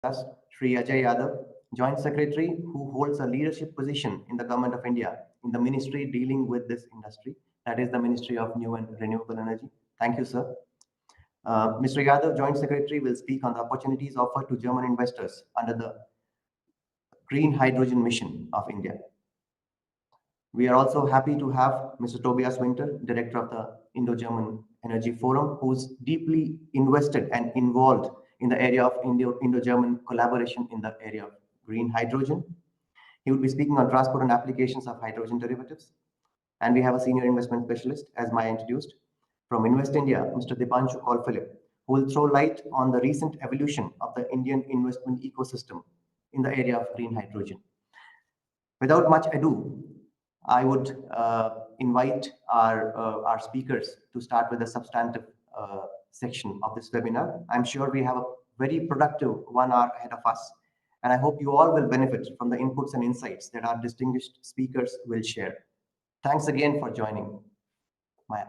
us Sri Ajay Yadav, Joint Secretary, who holds a leadership position in the Government of India in the ministry dealing with this industry, that is the Ministry of New and Renewable Energy. Thank you, sir. Mr. Yadav, Joint Secretary, will speak on the opportunities offered to German investors under the green hydrogen mission of India. We are also happy to have Mr. Tobias Winter, Director of the Indo-German Energy Forum, who's deeply invested and involved in the area of Indo-German collaboration in the area of green hydrogen. He will be speaking on transport and applications of hydrogen derivatives. And we have a senior investment specialist, as Maya introduced, from Invest India, Mr. Dipanshu Kolphilip, who will throw light on the recent evolution of the Indian investment ecosystem in the area of green hydrogen. Without much ado, I would invite our speakers to start with the substantive section of this webinar. I'm sure we have a very productive 1 hour ahead of us, and I hope you all will benefit from the inputs and insights that our distinguished speakers will share. Thanks again for joining. Maya.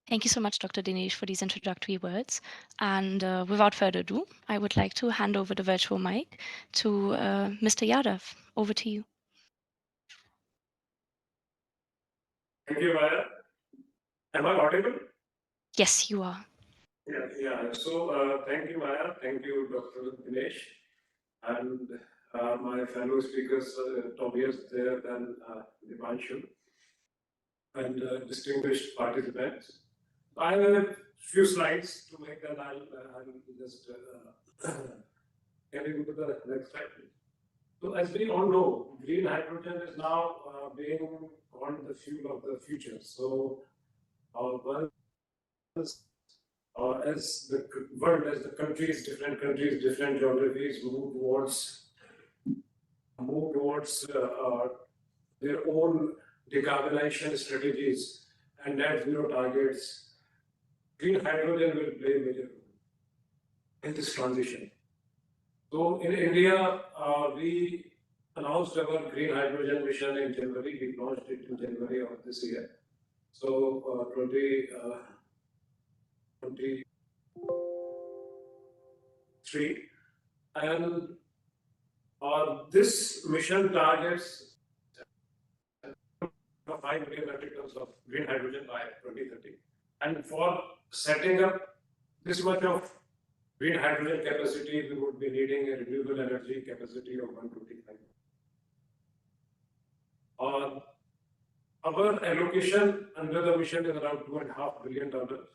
Thank you so much, Dr. Dinesh, for these introductory words. And without further ado, I would like to hand over the virtual mic to Mr. Yadav. Over to you. Thank you, Maya. Am I audible? Yes, you are. Yeah. So thank you, Maya. Thank you, Dr. Dinesh, and my fellow speakers, Tobias there and Dipanshu, and distinguished participants. I have a few slides to make, and I'll just get into the next slide. So as we all know, green hydrogen is now being called the fuel of the future. So as the world, as the countries, different geographies move towards their own decarbonization strategies and net zero targets, green hydrogen will play a major role in this transition. So in India, we announced our green hydrogen mission in January. We launched it in January of this year. So 2023, and this mission targets 5 million metric tons of green hydrogen by 2030. And for setting up this much of green hydrogen capacity, we would be needing a renewable energy capacity of 125. Our allocation under the mission is around $2.5 billion, but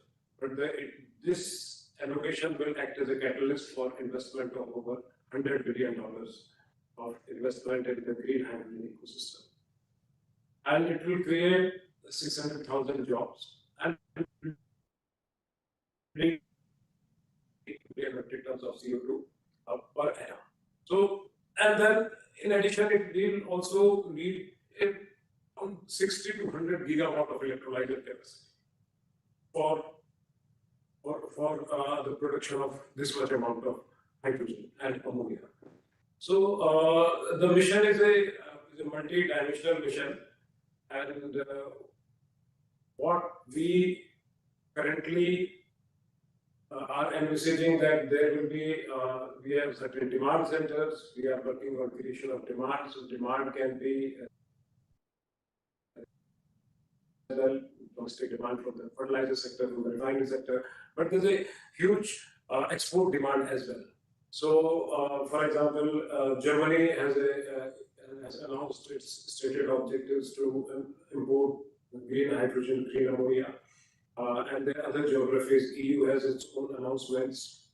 this allocation will act as a catalyst for investment of over $100 billion of investment in the green hydrogen ecosystem. And it will create 600,000 jobs and metric tons of CO2 per annum. So, and then in addition, it will also need 60 to 100 gigawatt of electrolyzer capacity for the production of this much amount of hydrogen and ammonia. So the mission is a multi-dimensional mission, and what we currently are envisaging that there will be, we have certain demand centers. We are working on creation of demand. So demand can be domestic demand from the fertilizer sector, from the refinery sector, but there's a huge export demand as well. So, for example, Germany has announced its stated objectives to import green hydrogen, green ammonia. And there are other geographies. EU has its own announcements.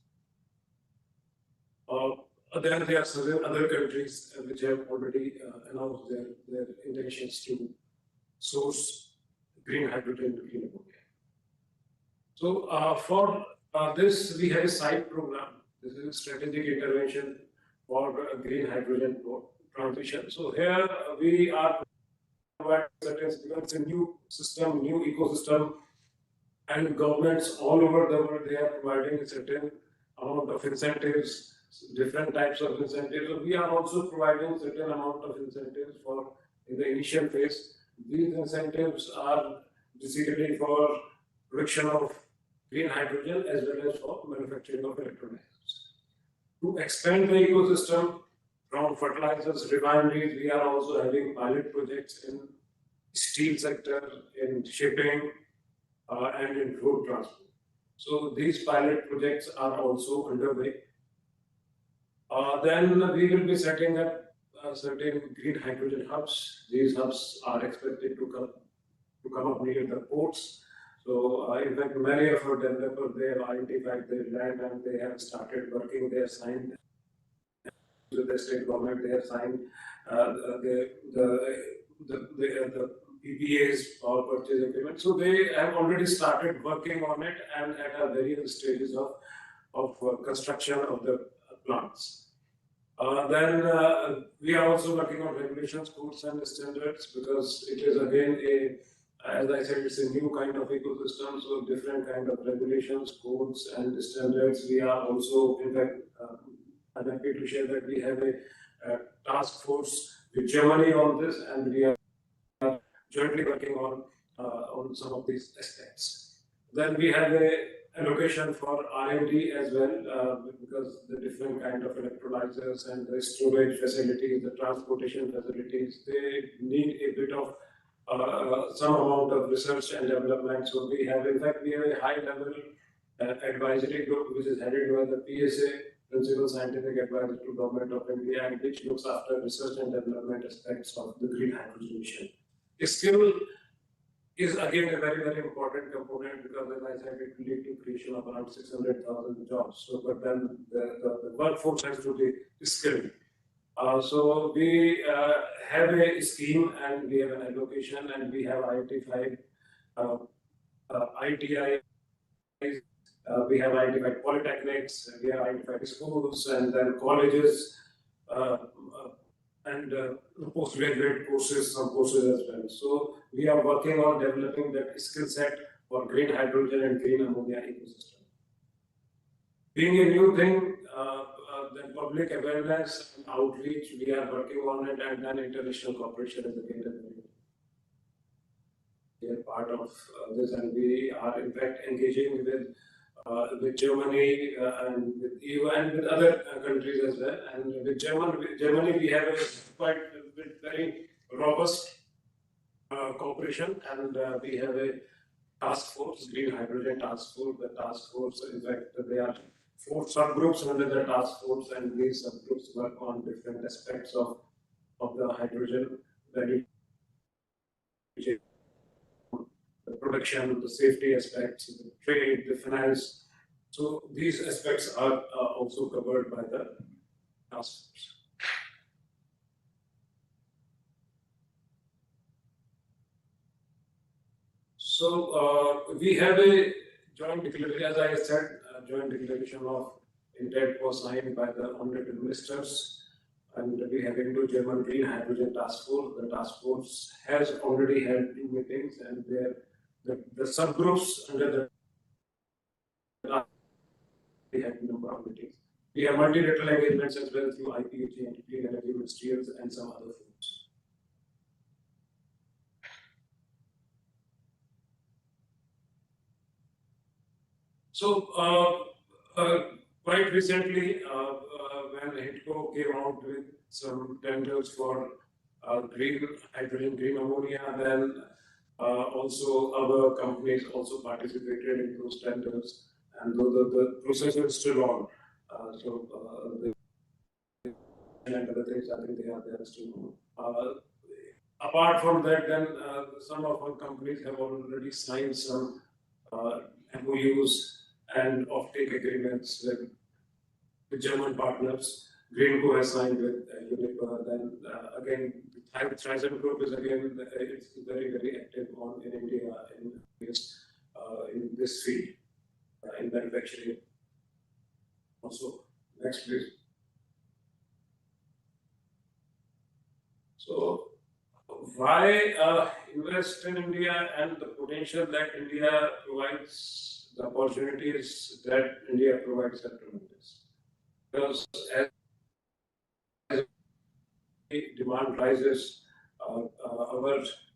Then there are certain other countries which have already announced their intentions to source green hydrogen, green ammonia. So for this, we have a side program. This is a strategic intervention for green hydrogen transition. So here we are providing it's a new system, new ecosystem. And governments all over the world, they are providing a certain amount of incentives, different types of incentives. So we are also providing a certain amount of incentives for in the initial phase. These incentives are basically for production of green hydrogen as well as for manufacturing of electrolyzers. To expand the ecosystem from fertilizers, refineries, we are also having pilot projects in steel sector, in shipping, and in road transport. So these pilot projects are also underway. Then we will be setting up certain green hydrogen hubs. These hubs are expected to come up near the ports. So in fact, many of our developers, they have identified their land and they have started working. They have signed with the state government. They have signed the PPAs, power purchase agreement. So they have already started working on it and at various stages of construction of the plants. Then we are also working on regulations, codes, and standards because it is again as I said, it's a new kind of ecosystem. So different kind of regulations, codes, and standards. We are also, in fact, I'm happy to share that we have a task force with Germany on this, and we are jointly working on some of these aspects. Then we have a allocation for R&D as well, because the different kind of electrolyzers and the storage facilities, the transportation facilities, they need a bit of some amount of research and development. So we have, in fact, we have a high-level advisory group which is headed by the PSA, Principal Scientific Advisor to Government of India, and which looks after research and development aspects of the green hydrogen mission. Skill is again a very, very important component because, as I said, it will lead to creation of around 600,000 jobs. So, but then the workforce has to be skilled. So we have a scheme and we have an allocation and we have identified ITI, we have identified polytechnics, we have identified schools and then colleges and postgraduate courses, some courses as well. So we are working on developing that skill set for green hydrogen and green ammonia ecosystem. Being a new thing, then public awareness and outreach, we are working on it, and then international cooperation is again a part of this, and we are in fact engaging with Germany and with EU and with other countries as well. And with Germany, we have a quite very robust cooperation, and we have a task force, green hydrogen task force. The task force, in fact, there are 4 subgroups under the task force, and these subgroups work on different aspects of the hydrogen value chain, the production, the safety aspects, the trade, the finance. So these aspects are also covered by the task force. So we have a joint declaration, as I said, a joint declaration of intent was signed by the honorable ministers, and we have Indo-German Green Hydrogen Task Force. The task force has already held 2 meetings, and the subgroups under the we have a number of meetings. We have multilateral engagements as well through IPHG and Clean Energy Ministerials and some other forums. So quite recently, when HITCO came out with some tenders for green hydrogen, green ammonia, then also other companies also participated in those tenders, and the process is still on. And other things, I think they are still on. Apart from that, then some of our companies have already signed some MOUs and offtake agreements with German partners. Greenco has signed with Uniper. Then again, the Thyssen Group is again it's very, very active in India in this field in manufacturing. Also, next please. So why invest in India and the potential that India provides? The opportunities that India provides are tremendous. Because as demand rises, our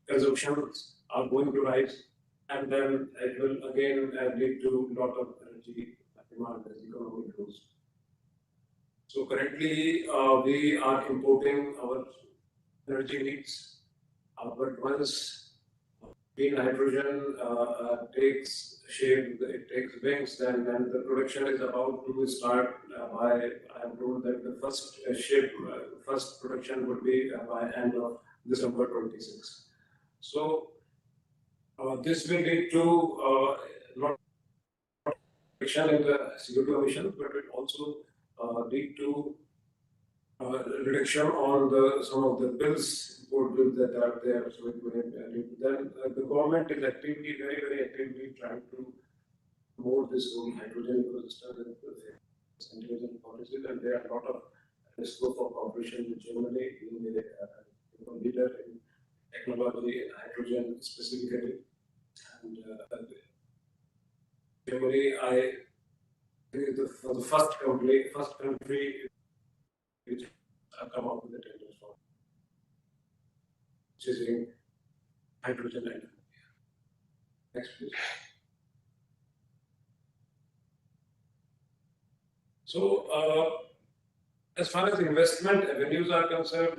consumptions are going to rise. and then it will again lead to a lot of energy demand as the economy grows. So currently, we are importing our energy needs, but once green hydrogen takes shape, it takes wings, then the production is about to start by, I'm told that the first first production would be by end of December 26. So this will lead to not reduction in the CO2 emissions, but it also lead to reduction on some of the bills, import bills that are there. So then the government is actively, very actively trying to promote this whole hydrogen ecosystem and incentives and policies, and there are a lot of scope for cooperation with Germany, being a leader in technology in hydrogen specifically. And Germany, I think, is the first country which come up with the tenders for purchasing hydrogen and next please. So as far as investment avenues are concerned,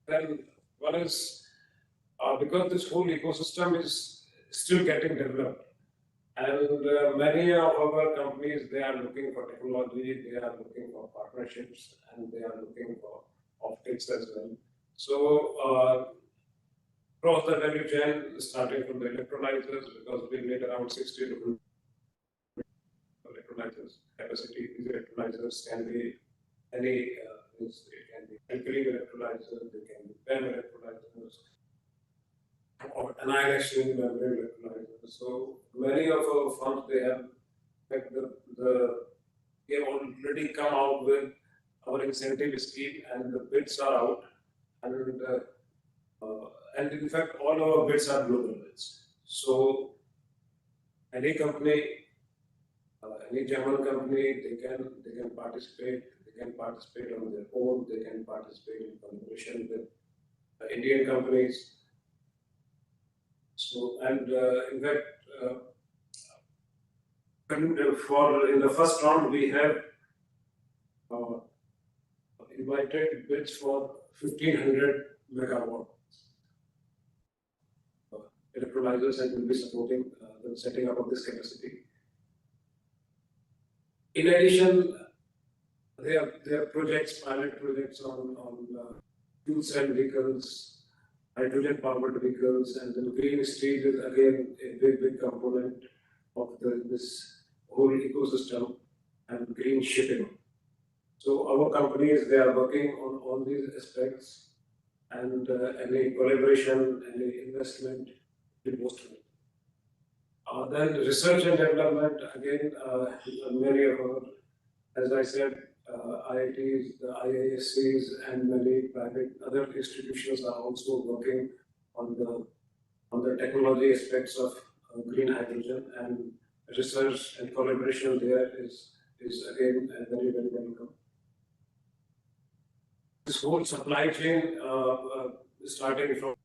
then one is because this whole ecosystem is still getting developed, and many of our companies, they are looking for technology, they are looking for partnerships, and they are looking for optics as well. So across the value chain, starting from the electrolyzers, because we made around 60 different electrolyzers capacity. These electrolyzers can be any, it can be alkaline electrolyzers, they can be PEM electrolyzers, or annihilation membrane electrolyzers. So many of our firms, they have they have already come out with our incentive scheme, and the bids are out, and in fact all our bids are global bids. So any company, any German company, they can participate. They can participate on their own. They can participate in collaboration with Indian companies. So, and in fact, in the first round, we have invited bids for 1,500 megawatt electrolyzers, and will be supporting the setting up of this capacity. In addition, there are projects, pilot projects on fuel cell vehicles, hydrogen powered vehicles, and then green steel is again a big component of this whole ecosystem, and green shipping. So our companies, they are working on all these aspects, and any collaboration, any investment will boost it. Then research and development, again, many of our, as I said, IITs, the IISCs, and many private other institutions are also working on the technology aspects of green hydrogen, and research and collaboration there is again very welcome. This whole supply chain, starting from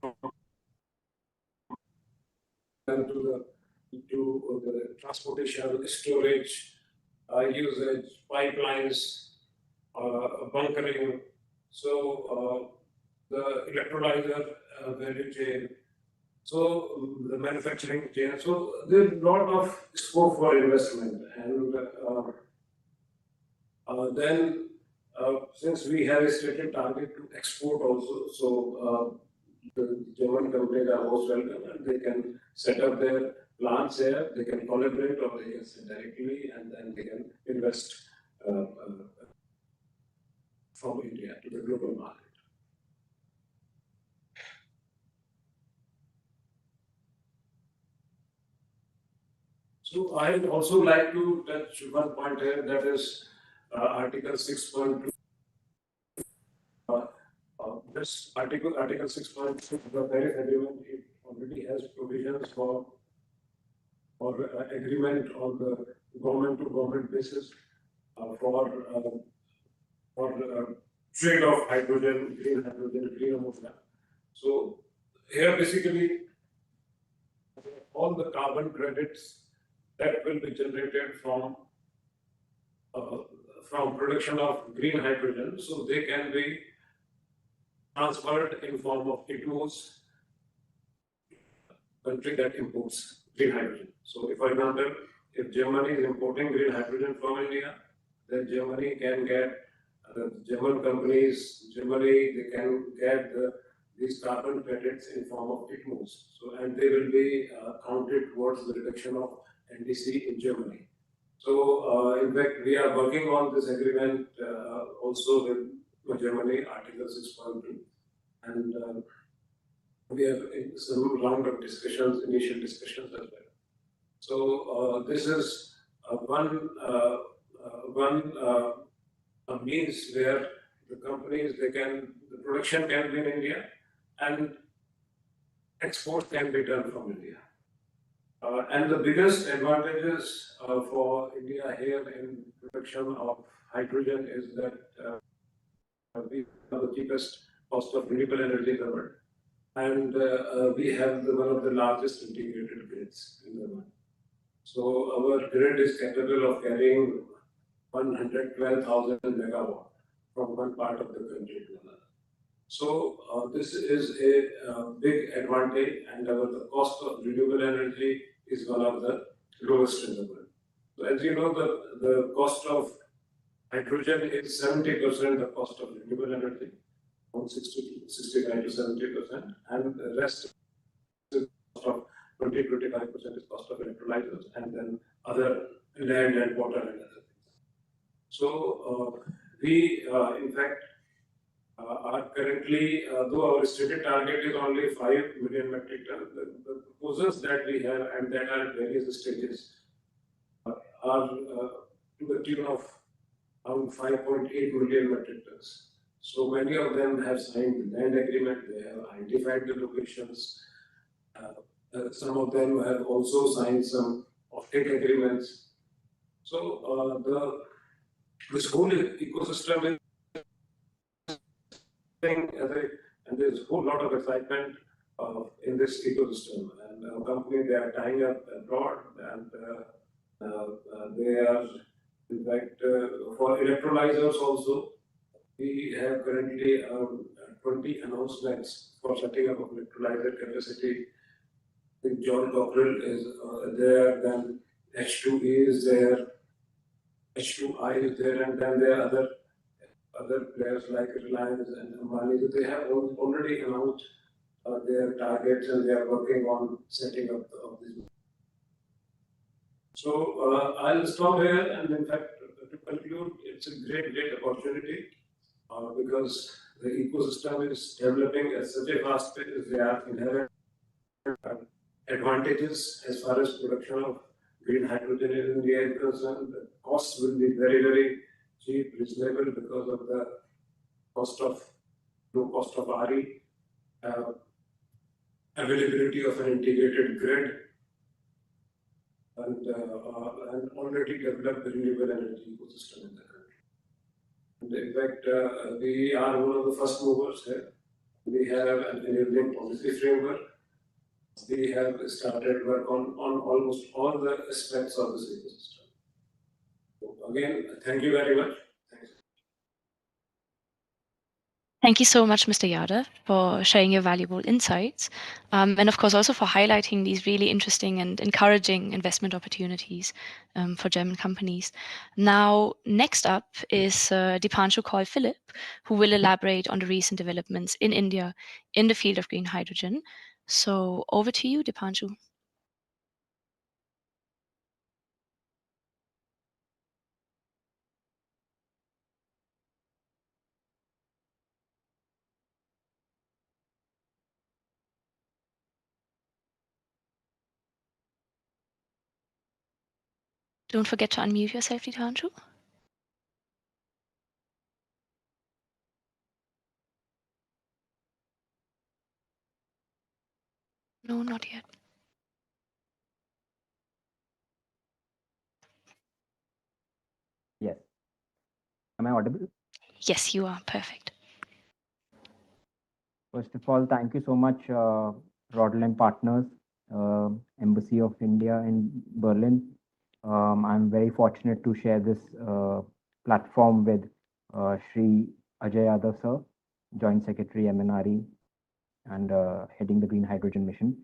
to the transportation, storage, usage, pipelines, bunkering. So the electrolyzer value chain, so the manufacturing chain. So there's a lot of scope for investment, and then since we have a stated target to export also, so the German companies are most welcome, and they can set up their plants here, they can collaborate, or they can sell directly, and then they can invest from India to the global market. So I would also like to touch one point here, that is Article 6.2. This Article 6.2, the Paris Agreement, it already has provisions for agreement on the government-to-government basis for trade of hydrogen, green ammonia. So here basically all the carbon credits that will be generated from production of green hydrogen, so they can be transferred in form of ITMOs, country that imports green hydrogen. So if, for example, if Germany is importing green hydrogen from India, then Germany can get German companies, Germany, they can get these carbon credits in form of ITMOs. So, and they will be counted towards the reduction of NDC in Germany. So, in fact, we are working on this agreement also with Germany, Article 6.2, and we have some round of discussions, initial discussions as well. So, this is one means where the companies, the production can be in India and exports can be done from India. And the biggest advantages for India here in production of hydrogen is that we have the cheapest cost of renewable energy in the world. And we have one of the largest integrated grids in the world. So our grid is capable of carrying 112,000 megawatt from one part of the country to another. So this is a big advantage, and the cost of renewable energy is one of the lowest in the world. So as you know, the cost of hydrogen is 70% the cost of renewable energy, from 65 to 70%, and the rest is cost of 20-25% is cost of electrolyzers, and then other land and water and other things. So we, in fact, are currently, though our stated target is only 5 million metric tons, the proposals that we have and that are at various stages are to the tune of around 5.8 million metric tons. So many of them have signed the land agreement, they have identified the locations. Some of them have also signed some offtake agreements. So this whole ecosystem is, and there's a whole lot of excitement in this ecosystem. And our company, they are tying up abroad, and they are, in fact, for electrolyzers also, we have currently 20 announcements for setting up of electrolyzer capacity. I think John Cockrell is there, then H2E is there, H2I is there, and then there are other players like Reliance and Ambani. So they have already announced their targets, and they are working on setting up of this. So I'll stop here, and in fact, to conclude, it's a great opportunity because the ecosystem is developing at such a fast pace. There are inherent advantages as far as production of green hydrogen in India is concerned. The costs will be very cheap, reasonable because of the low cost of RE, availability of an integrated grid, and already developed renewable energy ecosystem in the country. And in fact, we are one of the first movers here. We have an enabling policy framework. We have started work on almost all the aspects of this ecosystem. So again, thank you very much. Thanks. Thank you so much, Mr. Yadav, for sharing your valuable insights, and of course also for highlighting these really interesting and encouraging investment opportunities for German companies. Now, next up is Dipanshu Kaul Philip, who will elaborate on the recent developments in India in the field of green hydrogen. So over to you, Dipanshu. Don't forget to unmute yourself, Dipanshu. No, not yet. Yes. Am I audible? Yes, you are. Perfect. First of all, thank you so much, Rodel and Partners, Embassy of India in Berlin. I'm very fortunate to share this platform with Shri Ajay Yadav sir, Joint Secretary MNRE, and heading the Green Hydrogen Mission.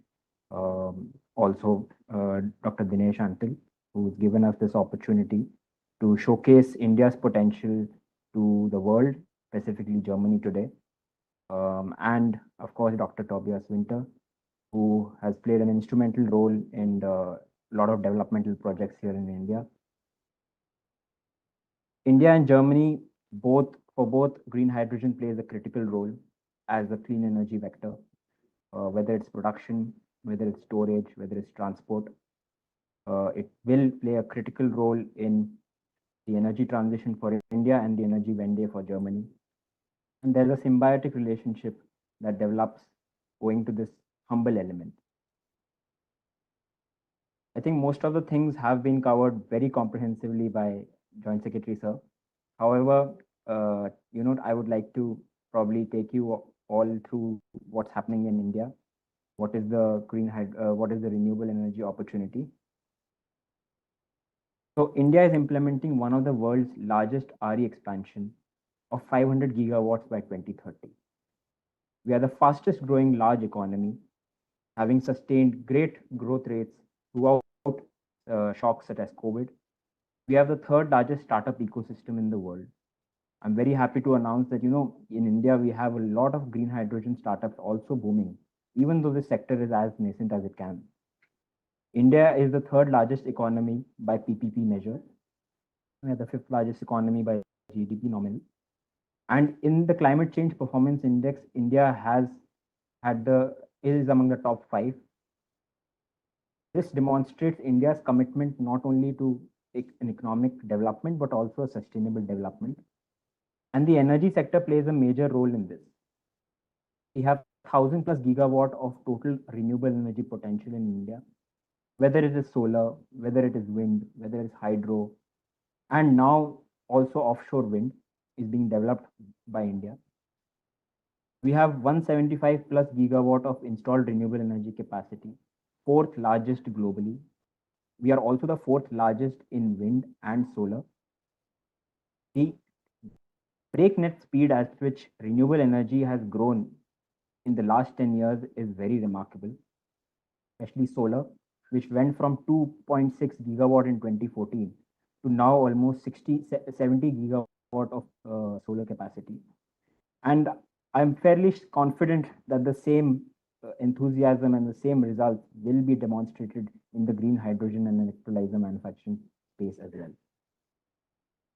Also, Dr. Dinesh Antil, who's given us this opportunity to showcase India's potential to the world, specifically Germany today. And of course, Dr. Tobias Winter, who has played an instrumental role in a lot of developmental projects here in India. India and Germany, both green hydrogen plays a critical role as a clean energy vector, whether it's production, whether it's storage, whether it's transport. It will play a critical role in the energy transition for India and the energy Wende for Germany. And there's a symbiotic relationship that develops owing to this humble element. I think most of the things have been covered very comprehensively by Joint Secretary Sir. However, I would like to probably take you all through what's happening in India. What is the what is the renewable energy opportunity? So India is implementing one of the world's largest RE expansion of 500 gigawatts by 2030. We are the fastest growing large economy, having sustained great growth rates throughout shocks such as COVID. We have the third largest startup ecosystem in the world. I'm very happy to announce that, in India, we have a lot of green hydrogen startups also booming, even though this sector is as nascent as it can. India is the third largest economy by PPP measure. We are the fifth largest economy by GDP nominally. And in the climate change performance index, India is among the top 5. This demonstrates India's commitment not only to an economic development, but also a sustainable development. And the energy sector plays a major role in this. We have 1,000 plus gigawatt of total renewable energy potential in India, whether it is solar, whether it is wind, whether it is hydro, and now also offshore wind is being developed by India. We have 175 plus gigawatt of installed renewable energy capacity, fourth largest globally. We are also the fourth largest in wind and solar. The breakneck speed at which renewable energy has grown in the last 10 years is very remarkable, especially solar, which went from 2.6 gigawatt in 2014 to now almost 70 gigawatt of solar capacity. And I'm fairly confident that the same enthusiasm and the same results will be demonstrated in the green hydrogen and electrolyzer manufacturing space as well.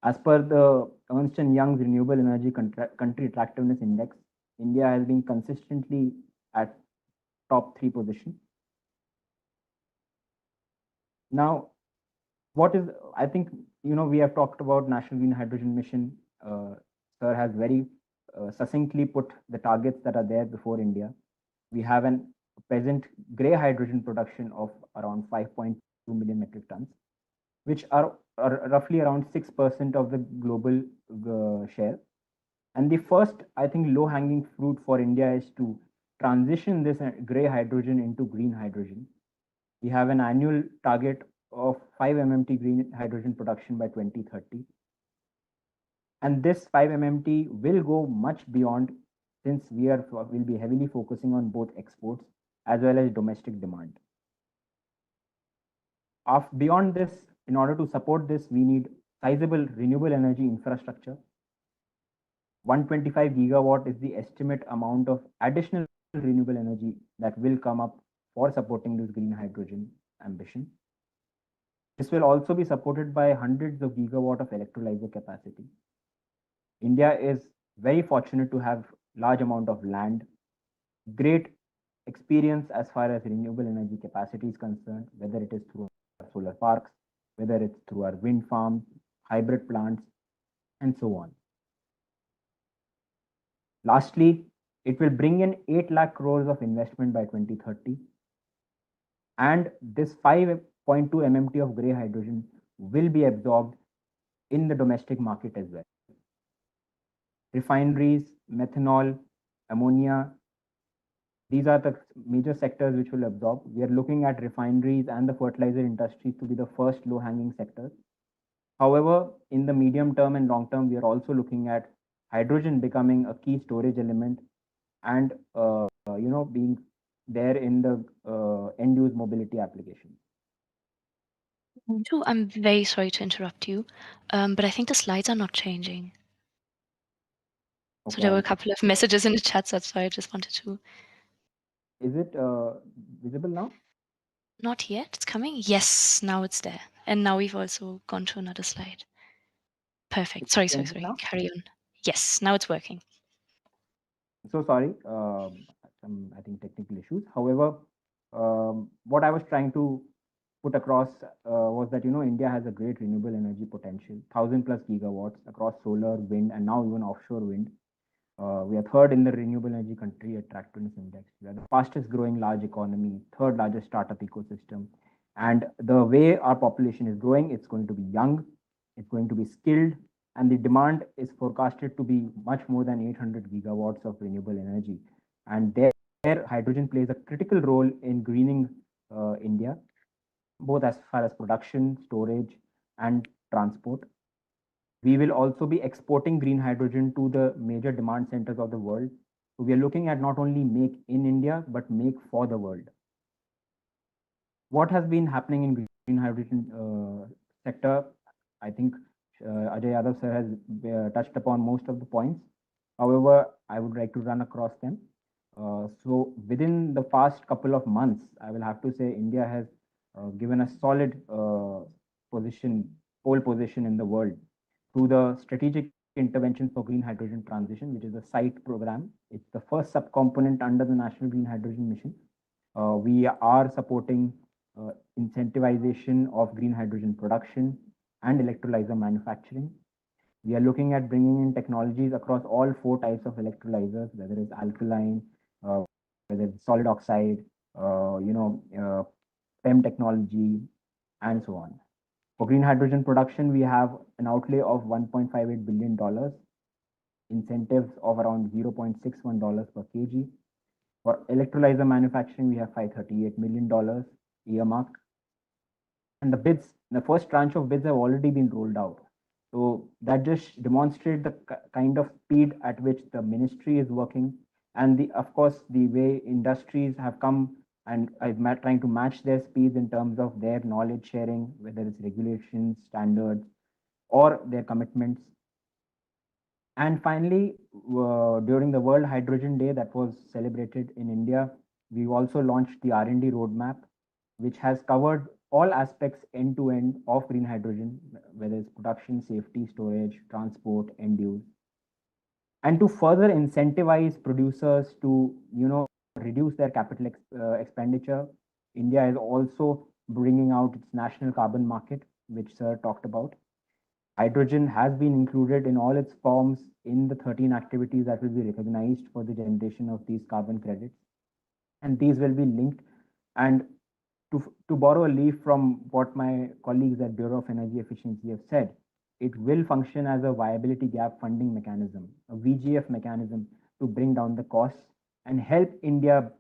As per the Ernst & Young's Renewable Energy Country Attractiveness Index, India has been consistently at top 3 position. Now, I think, we have talked about National Green Hydrogen Mission. Sir has very succinctly put the targets that are there before India. We have an present gray hydrogen production of around 5.2 million metric tons, which are roughly around 6% of the global share. And the first, I think, low-hanging fruit for India is to transition this gray hydrogen into green hydrogen. We have an annual target of 5 MMT green hydrogen production by 2030. And this 5 MMT will go much beyond, since will be heavily focusing on both exports as well as domestic demand. Beyond this, in order to support this, we need sizable renewable energy infrastructure. 125 gigawatt is the estimate amount of additional renewable energy that will come up for supporting this green hydrogen ambition. This will also be supported by hundreds of gigawatt of electrolyzer capacity. India is very fortunate to have large amount of land, great experience as far as renewable energy capacity is concerned, whether it is through our solar parks, whether it's through our wind farms, hybrid plants, and so on. Lastly, it will bring in 8 lakh crores of investment by 2030. And this 5.2 MMT of gray hydrogen will be absorbed in the domestic market as well. Refineries, methanol, ammonia, These are the major sectors which will absorb. We are looking at refineries and the fertilizer industry to be the first low-hanging sectors. However, in the medium term and long term, we are also looking at hydrogen becoming a key storage element and being there in the end-use mobility applications. I'm very sorry to interrupt you, but I think the slides are not changing. So there were a couple of messages in the chat, that's why I just wanted to. Is it visible now? Not yet. It's coming. Yes, now it's there. And now we've also gone to another slide. Perfect. Sorry. Carry on. Yes, now it's working. So sorry, some I think technical issues. However, what I was trying to put across was that India has a great renewable energy potential, 1,000+ gigawatts across solar, wind, and now even offshore wind. We are third in the renewable energy country attractiveness index. We are the fastest growing large economy, third largest startup ecosystem. And the way our population is growing, it's going to be young, it's going to be skilled, and the demand is forecasted to be much more than 800 gigawatts of renewable energy. And there hydrogen plays a critical role in greening India, both as far as production, storage, and transport. We will also be exporting green hydrogen to the major demand centers of the world. So we are looking at not only make in India, but make for the world. What has been happening in green hydrogen sector? I think Ajay Yadav sir has touched upon most of the points. However, I would like to run across them. So within the past couple of months, I will have to say India has given a solid pole position in the world through the Strategic Intervention for Green Hydrogen Transition, which is a SITE program. It's the first subcomponent under the National Green Hydrogen Mission. We are supporting incentivization of green hydrogen production and electrolyzer manufacturing. We are looking at bringing in technologies across all 4 types of electrolyzers, whether it's alkaline, whether it's solid oxide, PEM technology, and so on. For green hydrogen production, we have an outlay of $1.58 billion, incentives of around $0.61 per kg. For electrolyzer manufacturing, we have $538 million earmarked. And the first tranche of bids have already been rolled out. So that just demonstrates the kind of speed at which the ministry is working. And of course, the way industries have come and are trying to match their speeds in terms of their knowledge sharing, whether it's regulations, standards, or their commitments. And finally, during the World Hydrogen Day that was celebrated in India, we also launched the R&D roadmap, which has covered all aspects end-to-end of green hydrogen, whether it's production, safety, storage, transport, end use. And to further incentivize producers to, reduce their capital expenditure, India is also bringing out its national carbon market, which Sir talked about. Hydrogen has been included in all its forms in the 13 activities that will be recognized for the generation of these carbon credits. And these will be linked. And to borrow a leaf from what my colleagues at Bureau of Energy Efficiency have said, it will function as a viability gap funding mechanism, a VGF mechanism to bring down the costs and help India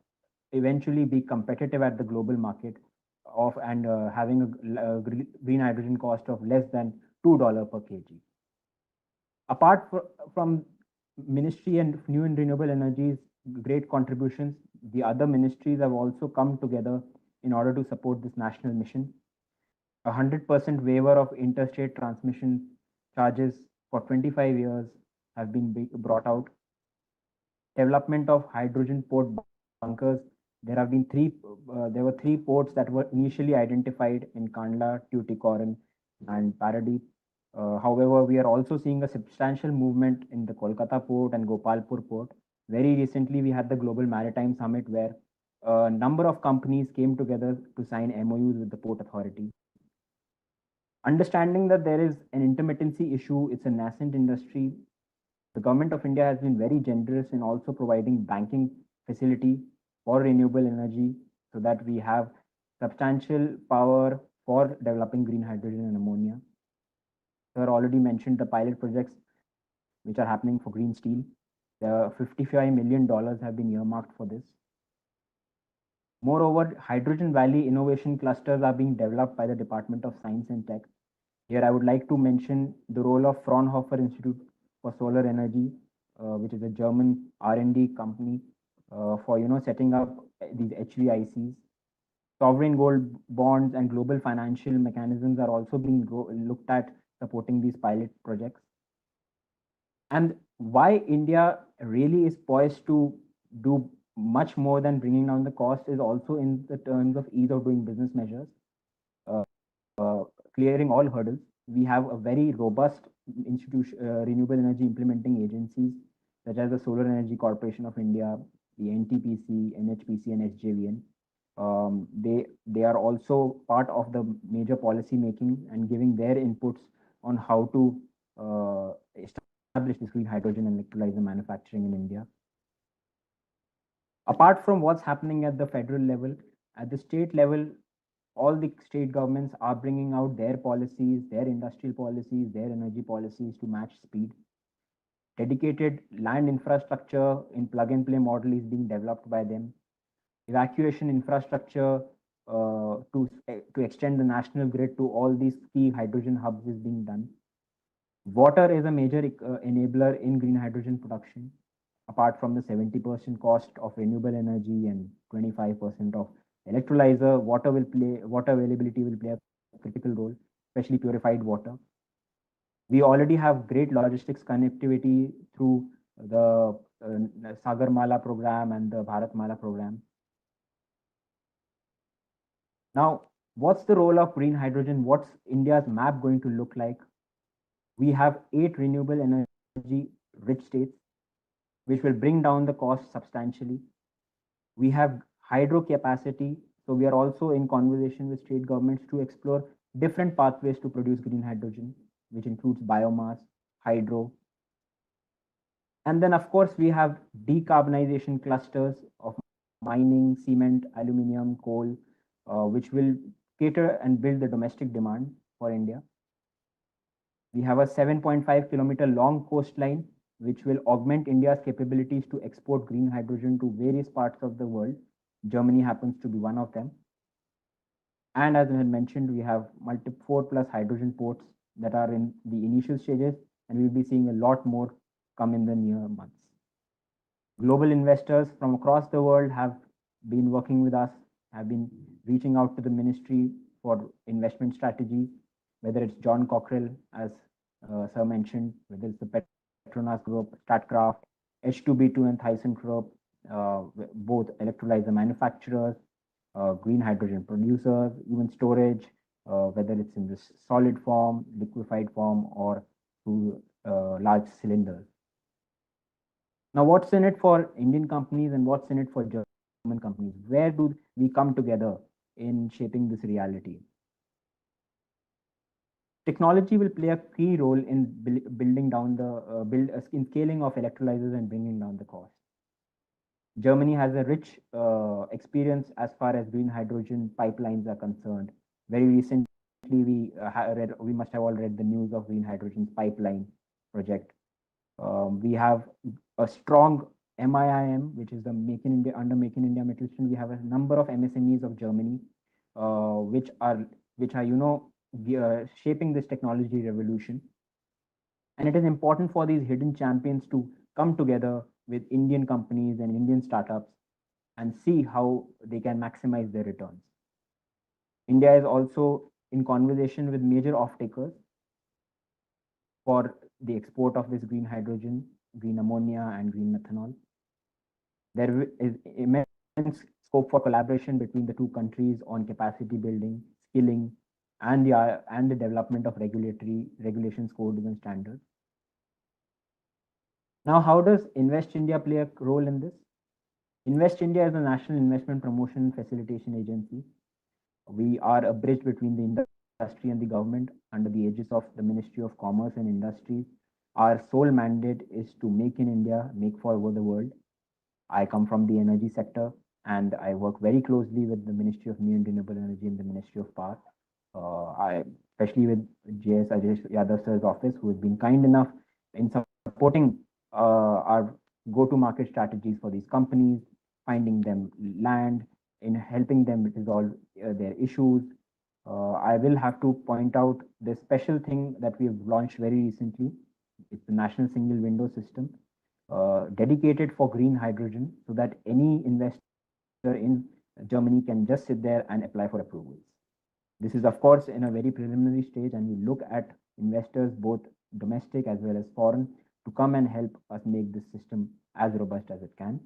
eventually be competitive at the global market and having a green hydrogen cost of less than $2 per kg. Apart from Ministry and New and Renewable Energies' great contributions, the other ministries have also come together in order to support this national mission. 100% waiver of interstate transmission charges for 25 years have been brought out. Development of hydrogen port bunkers. There were 3 ports that were initially identified in Kandla, Tuticorin, and Paradip. However, we are also seeing a substantial movement in the Kolkata port and Gopalpur port. Very recently, we had the Global Maritime Summit where a number of companies came together to sign MOUs with the Port Authority. Understanding that there is an intermittency issue, it's a nascent industry. The government of India has been very generous in also providing banking facility for renewable energy so that we have substantial power for developing green hydrogen and ammonia. Sir already mentioned the pilot projects which are happening for green steel. $55 million have been earmarked for this. Moreover, Hydrogen Valley innovation clusters are being developed by the Department of Science and Tech. Here, I would like to mention the role of Fraunhofer Institute for Solar Energy, which is a German R&D company for setting up these HVICs. Sovereign gold bonds and global financial mechanisms are also being looked at supporting these pilot projects. And why India really is poised to do much more than bringing down the cost is also in the terms of ease of doing business measures, clearing all hurdles. We have a very robust institution, renewable energy implementing agencies such as the Solar Energy Corporation of India, the NTPC, NHPC, and SJVN. They are also part of the major policy making and giving their inputs on how to establish this green hydrogen and electrolyzer manufacturing in India. Apart from what's happening at the federal level, at the state level, all the state governments are bringing out their policies, their industrial policies, their energy policies to match speed. Dedicated land infrastructure in plug and play model is being developed by them. Evacuation infrastructure to extend the national grid to all these key hydrogen hubs is being done. Water is a major enabler in green hydrogen production. Apart from the 70% cost of renewable energy and 25% of electrolyzer, water availability will play a critical role, especially purified water. We already have great logistics connectivity through the Sagarmala program and the Bharatmala program. Now, what's the role of green hydrogen? What's India's map going to look like? We have 8 renewable energy rich states, which will bring down the cost substantially. We have hydro capacity. So we are also in conversation with state governments to explore different pathways to produce green hydrogen, which includes biomass, hydro. And then, of course, we have decarbonization clusters of mining, cement, aluminum, coal, which will cater and build the domestic demand for India. We have a 7.5 kilometer long coastline, which will augment India's capabilities to export green hydrogen to various parts of the world. Germany happens to be one of them. And as I had mentioned, we have 4+ hydrogen ports that are in the initial stages, and we'll be seeing a lot more come in the near months. Global investors from across the world have been working with us, have been reaching out to the ministry for investment strategies, whether it's John Cockrell, as Sir mentioned, whether it's the Petronas Group, Statkraft, H2B2 and ThyssenKrupp, both electrolyzer manufacturers, green hydrogen producers, even storage, whether it's in this solid form, liquefied form, or through large cylinders. Now, what's in it for Indian companies and what's in it for German companies? Where do we come together in shaping this reality? Technology will play a key role in building down the in scaling of electrolyzers and bringing down the cost. Germany has a rich experience as far as green hydrogen pipelines are concerned. Very recently, we must have all read the news of green hydrogen pipeline project. We have a strong MIIM, which is the Make in India under Make in India Mittelstand. We have a number of MSMEs of Germany, which are shaping this technology revolution. And it is important for these hidden champions to come together with Indian companies and Indian startups and see how they can maximize their returns. India is also in conversation with major off-takers for the export of this green hydrogen, green ammonia, and green methanol. There is immense scope for collaboration between the two countries on capacity building, skilling, and the development of regulations, codes, and standards. Now, how does Invest India play a role in this? Invest India is a national investment promotion and facilitation agency. We are a bridge between the industry and the government under the aegis of the Ministry of Commerce and Industries. Our sole mandate is to make in India, make for over the world. I come from the energy sector and I work very closely with the Ministry of New and Renewable Energy and the Ministry of Power. Especially with JS Ajay Yadav sir's office, who has been kind enough in supporting our go-to-market strategies for these companies, finding them land, in helping them resolve their issues. I will have to point out the special thing that we have launched very recently. It's the National Single Window System, dedicated for green hydrogen, so that any investor in Germany can just sit there and apply for approvals. This is, of course, in a very preliminary stage, and we look at investors, both domestic as well as foreign, to come and help us make this system as robust as it can.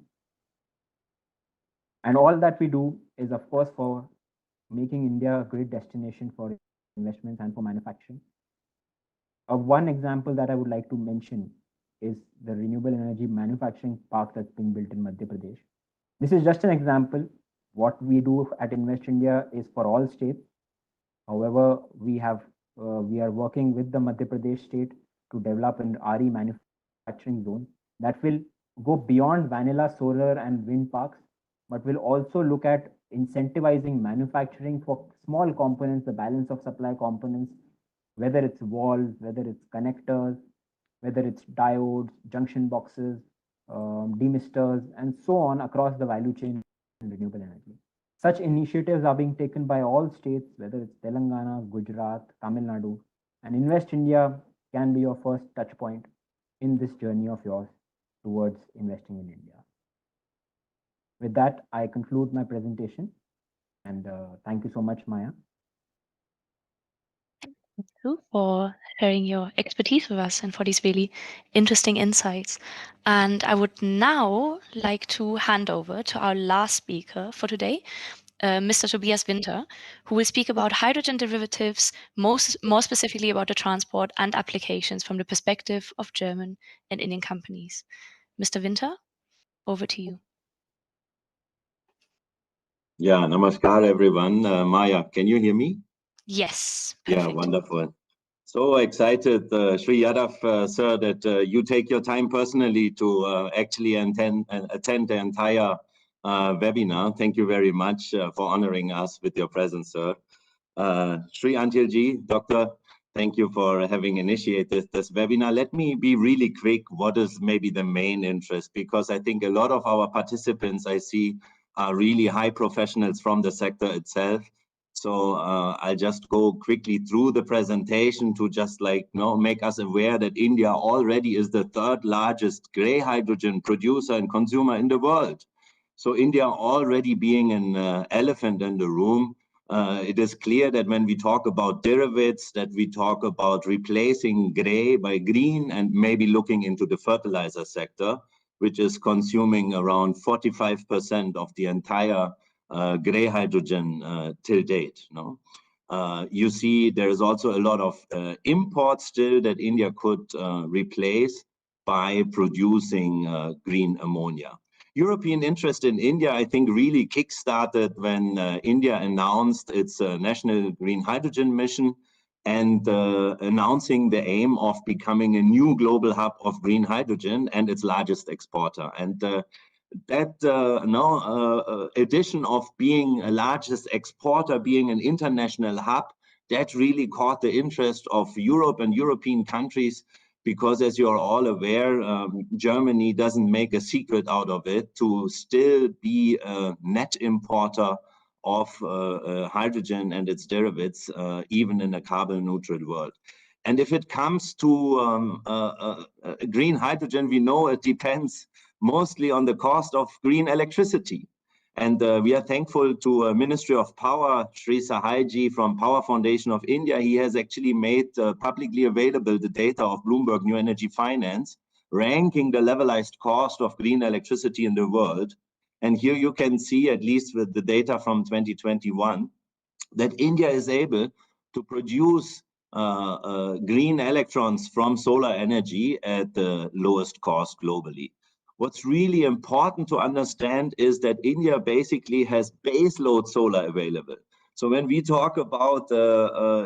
And all that we do is, of course, for making India a great destination for investments and for manufacturing. One example that I would like to mention is the renewable energy manufacturing park that's being built in Madhya Pradesh. This is just an example. What we do at Invest India is for all states. However, we are working with the Madhya Pradesh state to develop an RE manufacturing zone that will go beyond vanilla solar and wind parks, but will also look at incentivizing manufacturing for small components, the balance of supply components, whether it's walls, whether it's connectors, whether it's diodes, junction boxes, demisters, and so on across the value chain in renewable energy. Such initiatives are being taken by all states, whether it's Telangana, Gujarat, Tamil Nadu, and Invest India can be your first touch point in this journey of yours towards investing in India. With that, I conclude my presentation, and thank you so much, Maya. Thank you for sharing your expertise with us and for these really interesting insights. And I would now like to hand over to our last speaker for today, Mr. Tobias Winter, who will speak about hydrogen derivatives, more specifically about the transport and applications from the perspective of German and Indian companies. Mr. Winter, over to you. Yeah, namaskar, everyone. Maya, can you hear me? Yes, perfect. Yeah, wonderful. So excited, Sri Yadav, sir, that you take your time personally to actually attend the entire webinar. Thank you very much for honoring us with your presence, sir. Sri Antilji, Doctor, thank you for having initiated this webinar. Let me be really quick. What is maybe the main interest? Because I think a lot of our participants I see are really high professionals from the sector itself. So I'll just go quickly through the presentation to just make us aware that India already is the third largest gray hydrogen producer and consumer in the world. So India already being an elephant in the room, it is clear that when we talk about derivatives, that we talk about replacing gray by green and maybe looking into the fertilizer sector, which is consuming around 45% of the entire gray hydrogen till date. You see there is also a lot of imports still that India could replace by producing green ammonia. European interest in India, I think, really kick-started when India announced its national green hydrogen mission and announcing the aim of becoming a new global hub of green hydrogen and its largest exporter. And that addition of being a largest exporter, being an international hub, that really caught the interest of Europe and European countries, because as you're all aware, Germany doesn't make a secret out of it to still be a net importer of hydrogen and its derivatives, even in a carbon neutral world. And if it comes to green hydrogen, we know it depends mostly on the cost of green electricity. And we are thankful to Ministry of Power, Sri Sahai from Power Foundation of India. He has actually made publicly available the data of Bloomberg New Energy Finance, ranking the levelized cost of green electricity in the world. And here you can see, at least with the data from 2021, that India is able to produce green electrons from solar energy at the lowest cost globally. What's really important to understand is that India basically has baseload solar available. So when we talk about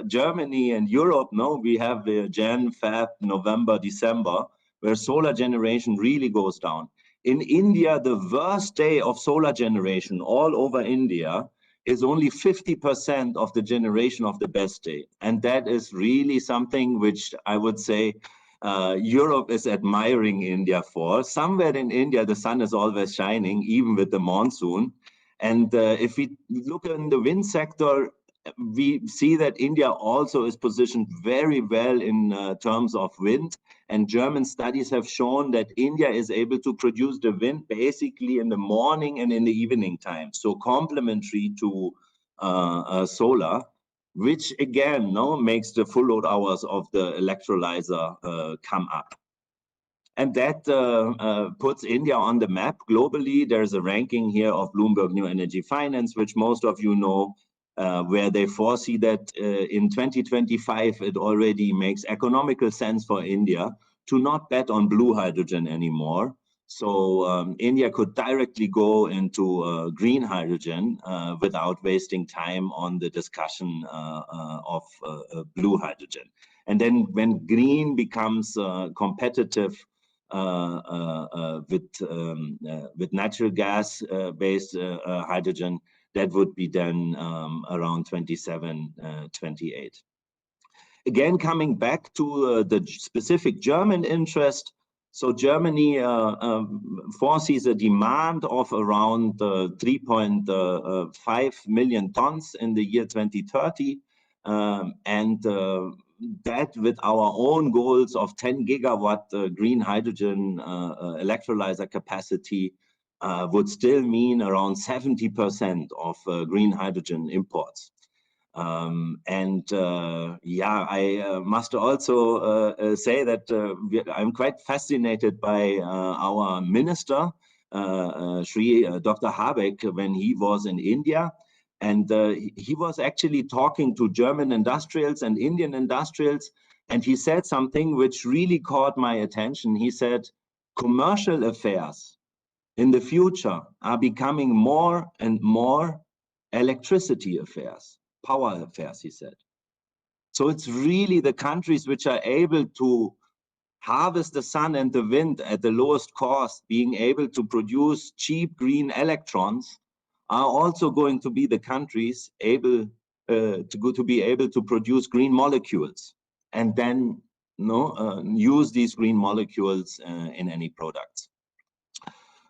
Germany and Europe, we have the Jan, Feb, November, December, where solar generation really goes down. In India, the worst day of solar generation all over India is only 50% of the generation of the best day. And that is really something which I would say Europe is admiring India for. Somewhere in India, the sun is always shining, even with the monsoon. And if we look in the wind sector, we see that India also is positioned very well in terms of wind. And German studies have shown that India is able to produce the wind basically in the morning and in the evening time. So complementary to solar, which again makes the full load hours of the electrolyzer come up. And that puts India on the map globally. There's a ranking here of Bloomberg New Energy Finance, which most of you know, where they foresee that in 2025, it already makes economical sense for India to not bet on blue hydrogen anymore. So India could directly go into green hydrogen without wasting time on the discussion of blue hydrogen. And then when green becomes competitive with natural gas based hydrogen, that would be then around 27, 28. Again, coming back to the specific German interest. So Germany foresees a demand of around 3.5 million tons in the year 2030. That with our own goals of 10 gigawatt green hydrogen electrolyzer capacity would still mean around 70% of green hydrogen imports. I must also say that I'm quite fascinated by our minister, Dr. Habeck, when he was in India. And he was actually talking to German industrials and Indian industrials, and he said something which really caught my attention. He said, commercial affairs in the future are becoming more and more electricity affairs, power affairs, he said. So it's really the countries which are able to harvest the sun and the wind at the lowest cost, being able to produce cheap green electrons, are also going to be the countries able to be able to produce green molecules and then use these green molecules in any products.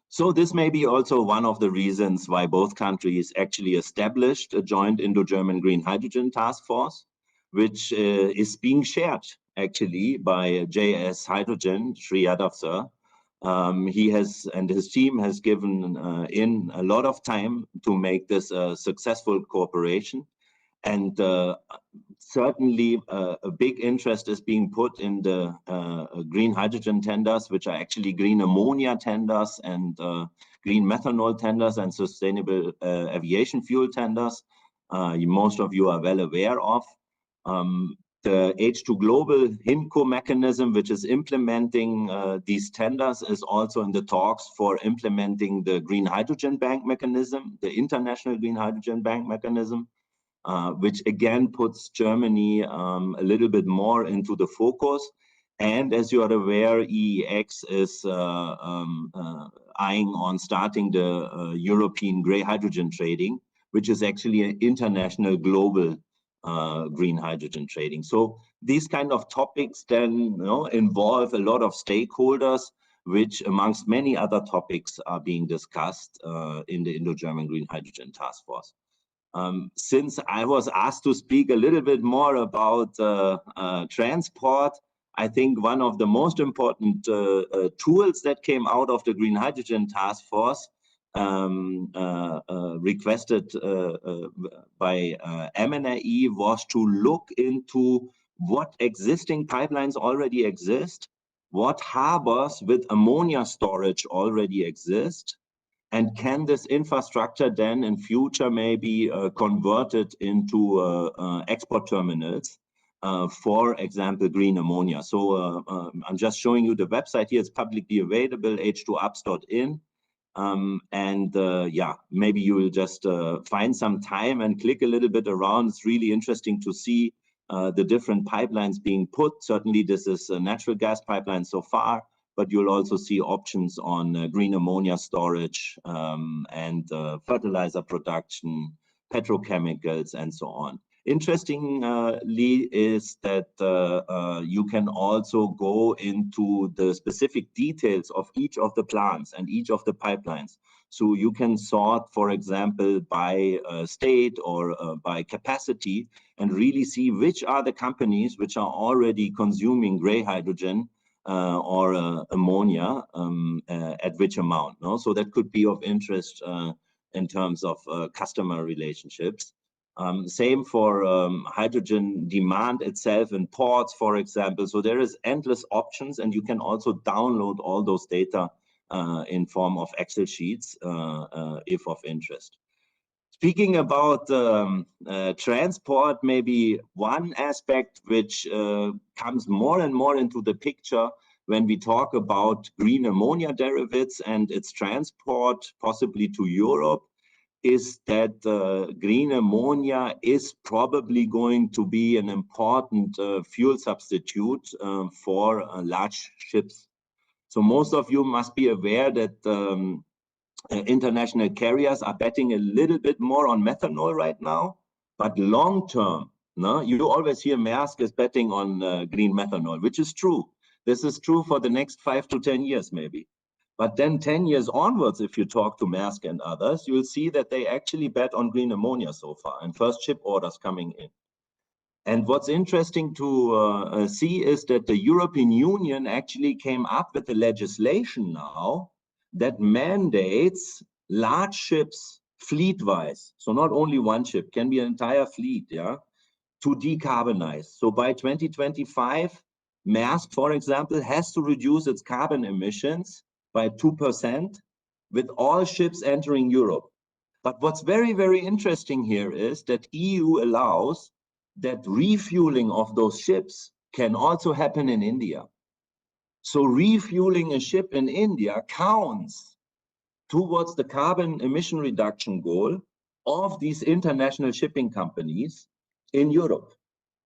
So this may be also one of the reasons why both countries actually established a joint Indo-German Green Hydrogen Task Force, which is being shared actually by JS Hydrogen, Sri Yadav sir. He has and his team has given in a lot of time to make this a successful cooperation. And certainly a big interest is being put in the green hydrogen tenders, which are actually green ammonia tenders and green methanol tenders and sustainable aviation fuel tenders. Most of you are well aware of. The H2 Global HIMCO mechanism, which is implementing these tenders, is also in the talks for implementing the Green Hydrogen Bank mechanism, the International Green Hydrogen Bank mechanism, which again puts Germany a little bit more into the focus. And as you are aware, EEX is eyeing on starting the European grey hydrogen trading, which is actually an international global green hydrogen trading. So these kind of topics then involve a lot of stakeholders, which amongst many other topics are being discussed in the Indo-German Green Hydrogen Task Force. Since I was asked to speak a little bit more about transport, I think one of the most important tools that came out of the Green Hydrogen Task Force requested by MIIM was to look into what existing pipelines already exist, what harbors with ammonia storage already exist, and can this infrastructure then in future maybe converted into export terminals, for example, green ammonia. So I'm just showing you the website here. It's publicly available, h2ups.in. Yeah, maybe you will just find some time and click a little bit around. It's really interesting to see the different pipelines being put. Certainly this is a natural gas pipeline so far, but you'll also see options on green ammonia storage and fertilizer production, petrochemicals, and so on. Interestingly is that you can also go into the specific details of each of the plants and each of the pipelines. So you can sort, for example, by state or by capacity, and really see which are the companies which are already consuming gray hydrogen or ammonia at which amount. No? So that could be of interest in terms of customer relationships. Same for hydrogen demand itself in ports, for example. So there is endless options, and you can also download all those data in form of Excel sheets if of interest. Speaking about transport, maybe one aspect which comes more and more into the picture when we talk about green ammonia derivatives and its transport possibly to Europe is that green ammonia is probably going to be an important fuel substitute for large ships. So most of you must be aware that international carriers are betting a little bit more on methanol right now, but long term, no, you always hear Maersk is betting on green methanol, which is true. This is true for the next 5 to 10 years, maybe. But then 10 years onwards, if you talk to Maersk and others, you'll see that they actually bet on green ammonia so far, and first ship orders coming in. And what's interesting to see is that the European Union actually came up with the legislation now that mandates large ships fleet-wise, so not only one ship, can be an entire fleet, yeah, to decarbonize. So by 2025, Maersk, for example, has to reduce its carbon emissions by 2% with all ships entering Europe. But what's very, very interesting here is that EU allows that refueling of those ships can also happen in India. So refueling a ship in India counts towards the carbon emission reduction goal of these international shipping companies in Europe,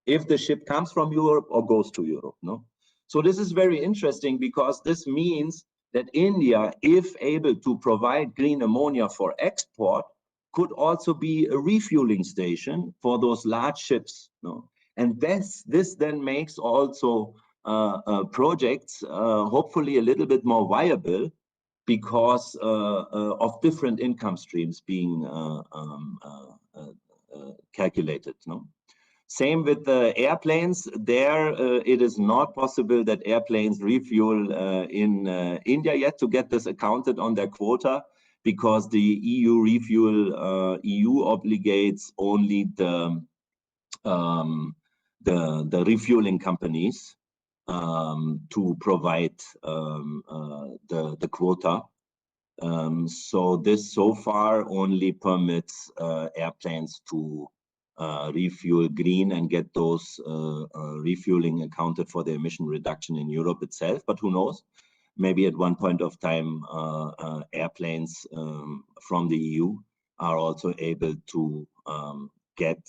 if the ship comes from Europe or goes to Europe. No? So this is very interesting because this means that India, if able to provide green ammonia for export, could also be a refueling station for those large ships. No? And this then makes also projects hopefully a little bit more viable because of different income streams being calculated. No? Same with the airplanes. There, it is not possible that airplanes refuel in India yet to get this accounted on their quota, because the EU refuel EU obligates only the refueling companies to provide the quota. So this so far only permits airplanes to refuel green and get those refueling accounted for the emission reduction in Europe itself. But who knows? Maybe at one point of time, airplanes from the EU are also able to get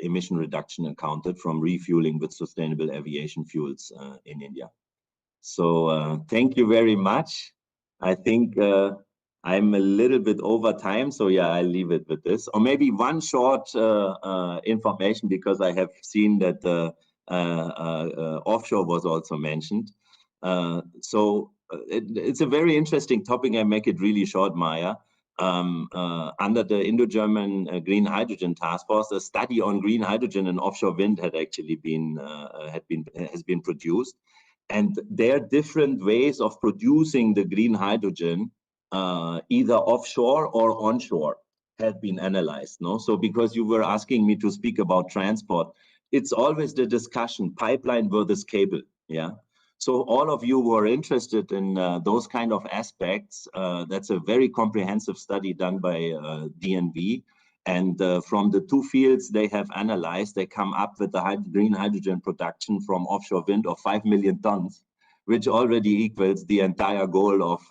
emission reduction accounted from refueling with sustainable aviation fuels in India. So thank you very much. I think I'm a little bit over time, so yeah, I'll leave it with this. Or maybe one short information, because I have seen that offshore was also mentioned. It's a very interesting topic. I make it really short, Maya. Under the Indo-German Green Hydrogen Task Force, a study on green hydrogen and offshore wind had actually has been produced, and there are different ways of producing the green hydrogen, either offshore or onshore, have been analyzed. No, so because you were asking me to speak about transport, it's always the discussion pipeline versus cable. Yeah. So all of you who are interested in those kind of aspects, that's a very comprehensive study done by DNV. And from the two fields they have analyzed, they come up with the green hydrogen production from offshore wind of 5 million tons, which already equals the entire goal of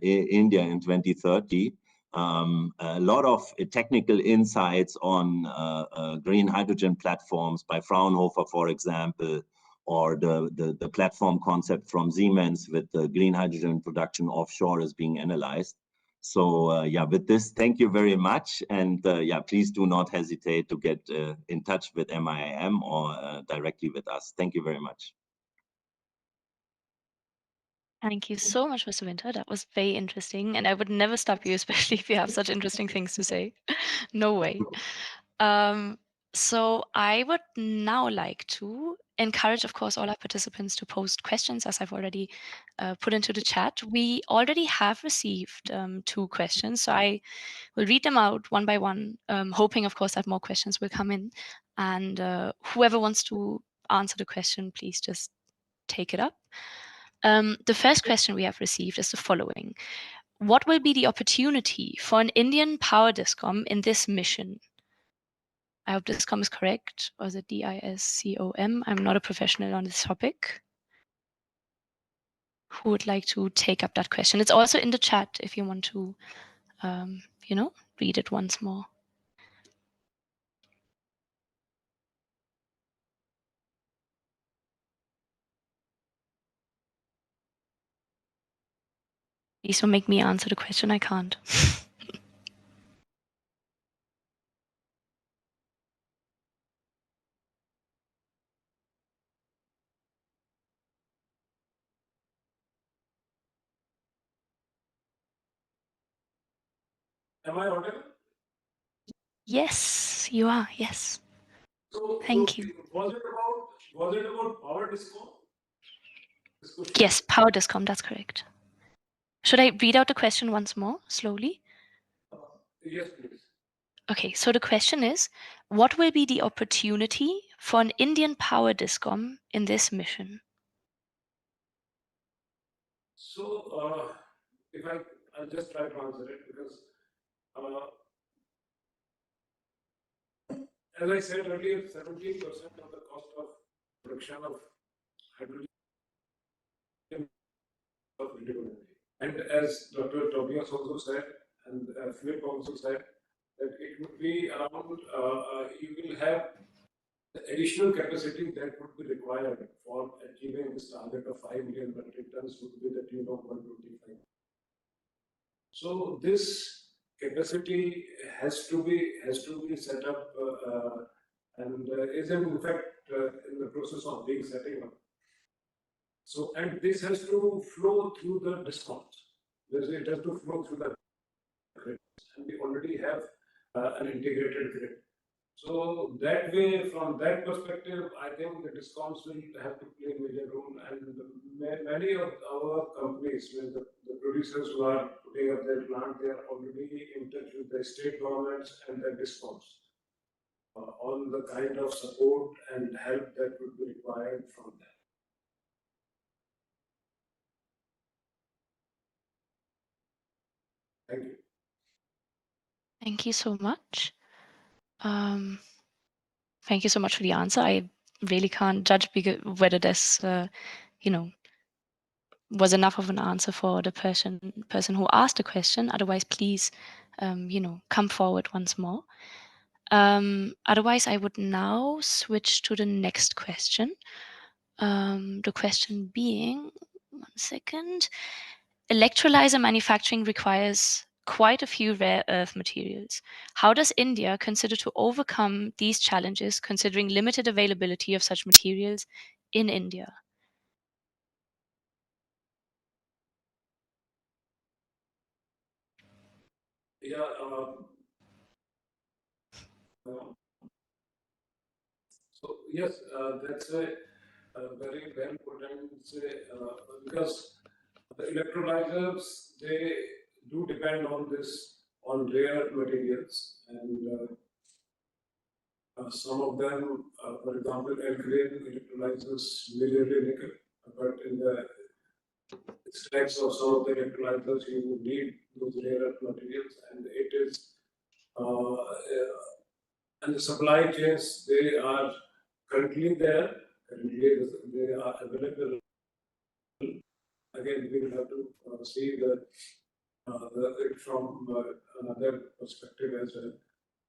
India in 2030. A lot of technical insights on green hydrogen platforms by Fraunhofer, for example, or the platform concept from Siemens with the green hydrogen production offshore is being analyzed. So yeah, with this, thank you very much. And yeah, please do not hesitate to get in touch with MIIM or directly with us. Thank you very much. Thank you so much, Mr. Winter. That was very interesting. And I would never stop you, especially if you have such interesting things to say. No way. So I would now like to encourage, of course, all our participants to post questions, as I've already put into the chat. We already have received 2 questions, so I will read them out one by one, hoping, of course, that more questions will come in. And whoever wants to answer the question, please just take it up. The first question we have received is the following. What will be the opportunity for an Indian power discom in this mission? I hope discom is correct, or is it DISCOM? I'm not a professional on this topic. Who would like to take up that question? It's also in the chat if you want to, read it once more. Please don't make me answer the question. I can't. Am I audible? Yes, you are. Yes. So, Thank you. Was it about power discom? Yes, power discom. That's correct. Should I read out the question once more slowly? Yes, please. Okay, so the question is, what will be the opportunity for an Indian power discom in this mission? So, if I'll just try to answer it because, as I said earlier, 70% of the cost of production of hydrogen of renewable energy. And as Dr. Tobias also said, and Philip also said, that it would be around, you will have the additional capacity that would be required for achieving this target of 5 million metric tons would be the tune of 125. So this capacity has to be set up and is in fact in the process of being setting up. So, and this has to flow through the discoms. It has to flow through the grid, and we already have an integrated grid. So that way, from that perspective, I think the discoms will have to play a major role, and many of our companies, the producers who are putting up their plant, they are already in touch with the state governments and the discoms on the kind of support and help that would be required from them. Thank you. Thank you so much. Thank you so much for the answer. I really can't judge whether this, was enough of an answer for the person who asked the question. Otherwise, please, come forward once more. Otherwise, I would now switch to the next question. The question being, 1 second, electrolyzer manufacturing requires quite a few rare earth materials. How does India consider to overcome these challenges, considering limited availability of such materials in India? Yeah. So yes, that's a very well put, and because the electrolyzers, they do depend on rare materials, and some of them, for example, L-grade electrolyzers majorly nickel, but in the stacks of some of the electrolyzers, you would need those rare earth materials, and it is and the supply chains, they are currently there. Currently, they are available. Again, we will have to see it from another perspective as well.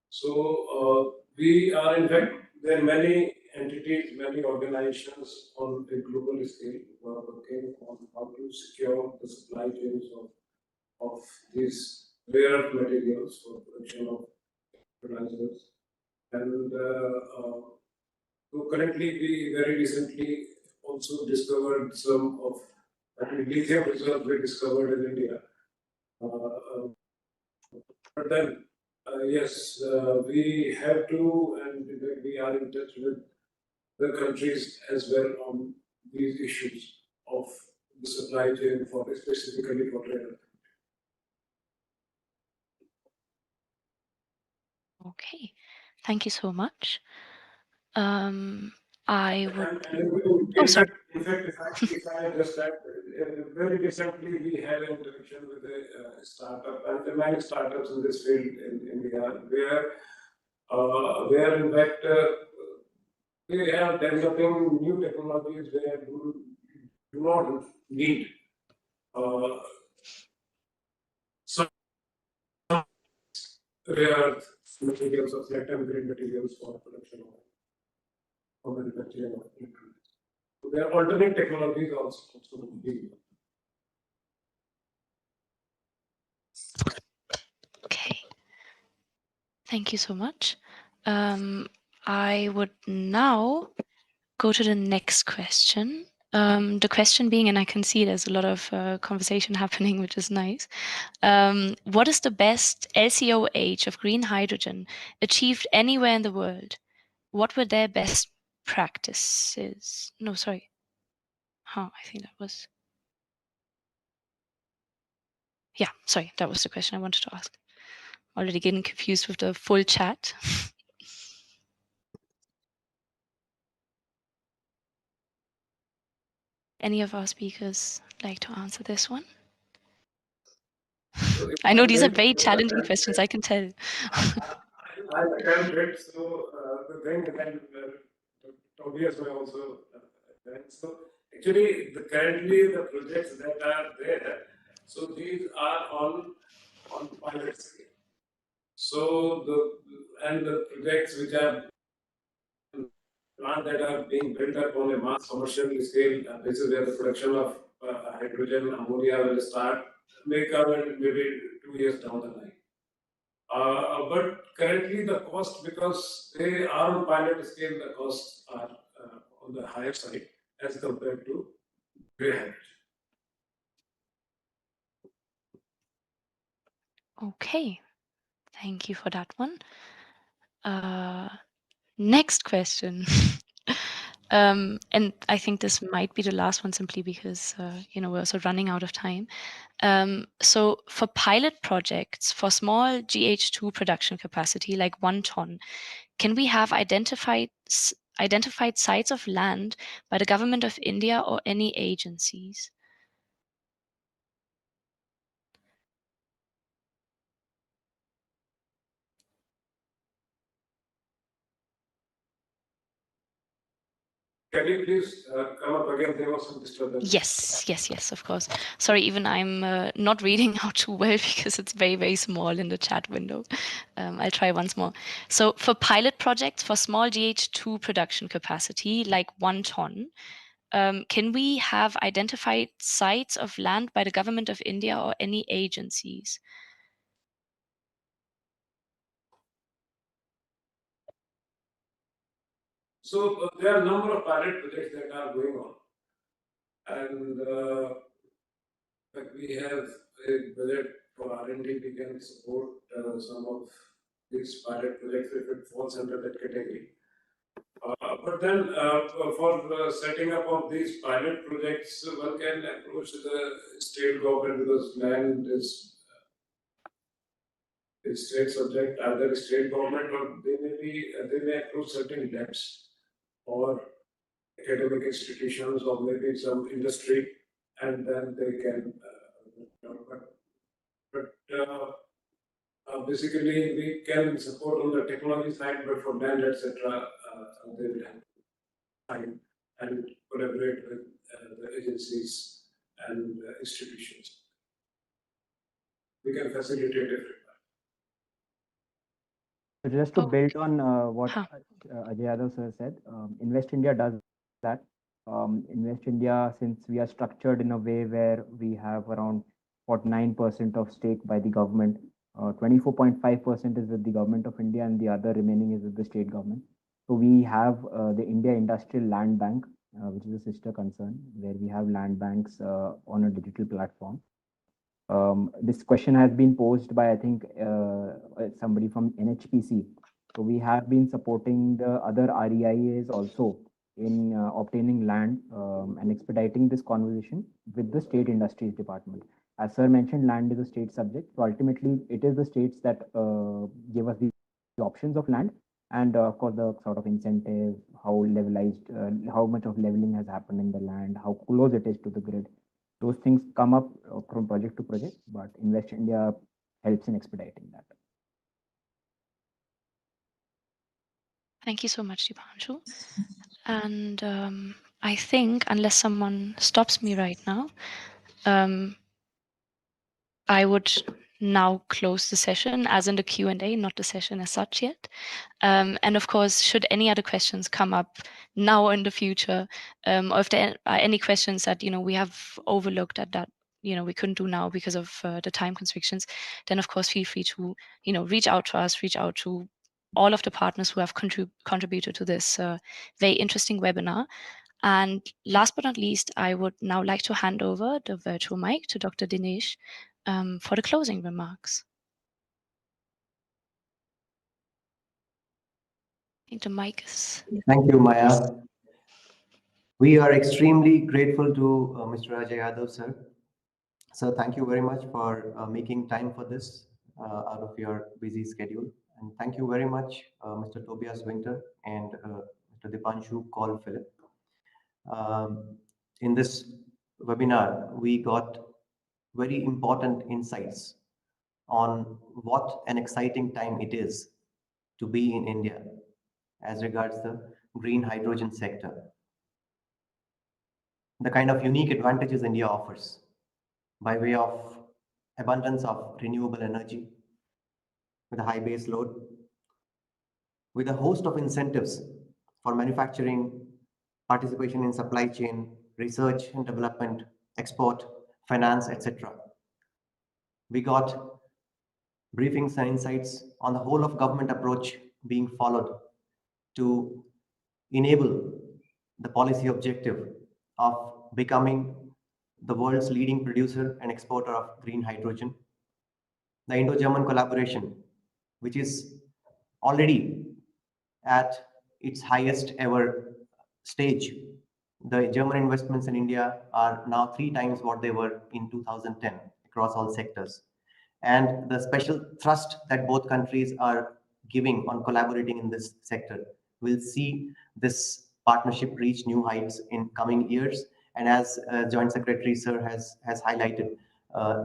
So we are, in fact, there are many entities, many organizations on a global scale who are working on how to secure the supply chains of these rare materials for production of fertilizers. And so currently, we very recently also discovered some of lithium reserves we discovered in India. But then, yes, we have to, and we are in touch with the countries as well on these issues of the supply chain for specifically for rare. Okay, thank you so much. I would. In sorry. fact, if I understand, very recently we had an interaction with a startup, and there are many startups in this field in India, where in fact they are developing new technologies where you do not need some rare earth materials or platinum grade materials for production of manufacturing of electronics. So there are alternate technologies also being. Okay, thank you so much. I would now go to the next question. The question being, and I can see there's a lot of conversation happening, which is nice. What is the best LCOH of green hydrogen achieved anywhere in the world? What were their best practices? No, sorry. I think that was. Yeah, sorry, that was the question I wanted to ask. Already getting confused with the full chat. Any of our speakers like to answer this one? I know these are very challenging questions, I can tell. I attempted, so the thing that Tobias may also so actually currently the projects that are there, so these are on pilot scale. So the projects which are plants that are being built up on a mass commercial scale, this is where the production of hydrogen, ammonia will start, may come in maybe 2 years down the line. But currently the cost, because they are on pilot scale, the costs are on the higher side as compared to grey hydrogen. Okay, thank you for that one. Next question. And I think this might be the last one simply because, we're also running out of time. So for pilot projects, for small GH2 production capacity, like 1 ton, can we have identified sites of land by the government of India or any agencies? Can you please come up again? There was some disturbance. Yes, of course. Sorry, even I'm not reading out too well because it's very, very small in the chat window. I'll try once more. So for pilot projects for small GH2 production capacity, like 1 ton, can we have identified sites of land by the government of India or any agencies? So there are a number of pilot projects that are going on, and we have a budget for R&D. We can support some of these pilot projects if it falls under that category. But then for setting up of these pilot projects, one can approach the state government because land is state subject, either state government or they may approach certain labs or academic institutions or maybe some industry, and then they can. Basically, we can support on the technology side, but for land, etc., they will have time and collaborate with the agencies and institutions. We can facilitate it. So just to build on what Ajay Yadav sir said, Invest India does that. Invest India, since we are structured in a way where we have around 49% of stake by the government, 24.5% is with the government of India, and the other remaining is with the state government. So we have the India Industrial Land Bank, which is a sister concern, where we have land banks on a digital platform. This question has been posed by, I think, somebody from NHPC. So we have been supporting the other REIAs also in obtaining land and expediting this conversation with the State Industries Department. As sir mentioned, land is a state subject. So ultimately, it is the states that give us the options of land, and of course the sort of incentive, how levelized, how much of leveling has happened in the land, how close it is to the grid. Those things come up from project to project, but Invest India helps in expediting that. Thank you so much, Dipanshu. And I think, unless someone stops me right now, I would now close the session, as in the Q&A, not the session as such yet. And of course, should any other questions come up now or in the future, or if there are any questions that we have overlooked that we couldn't do now because of the time constrictions, then of course feel free to reach out to us, reach out to all of the partners who have contributed to this very interesting webinar. And last but not least, I would now like to hand over the virtual mic to Dr. Dinesh for the closing remarks. I think the mic is... Thank you, Maya. We are extremely grateful to Mr. Ajay Yadav, sir. Sir, thank you very much for making time for this out of your busy schedule. And thank you very much, Mr. Tobias Winter and Mr. Dipanshu Call Philip. In this webinar, we got very important insights on what an exciting time it is to be in India as regards the green hydrogen sector. The kind of unique advantages India offers by way of abundance of renewable energy with a high base load, with a host of incentives for manufacturing, participation in supply chain, research and development, export, finance, etc. We got briefings and insights on the whole of government approach being followed to enable the policy objective of becoming the world's leading producer and exporter of green hydrogen. The Indo-German collaboration, which is already at its highest ever stage. The German investments in India are now 3 times what they were in 2010 across all sectors. And the special thrust that both countries are giving on collaborating in this sector will see this partnership reach new heights in coming years. And as Joint Secretary Sir has highlighted,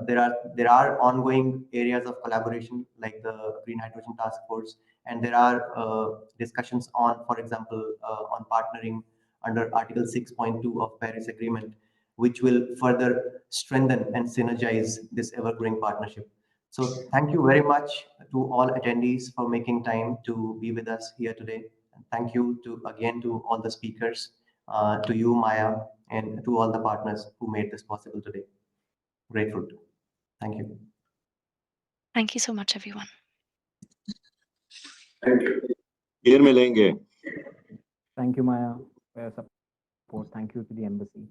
there are ongoing areas of collaboration like the Green Hydrogen Task Force, and there are discussions on, for example, on partnering under Article 6.2 of Paris Agreement, which will further strengthen and synergize this ever-growing partnership. So thank you very much to all attendees for making time to be with us here today. And thank you again to all the speakers, to you, Maya, and to all the partners who made this possible today. Grateful to. Thank you. Thank you so much, everyone. Thank you. Here milenge. Thank you, Maya, for your support. Thank you to the embassy.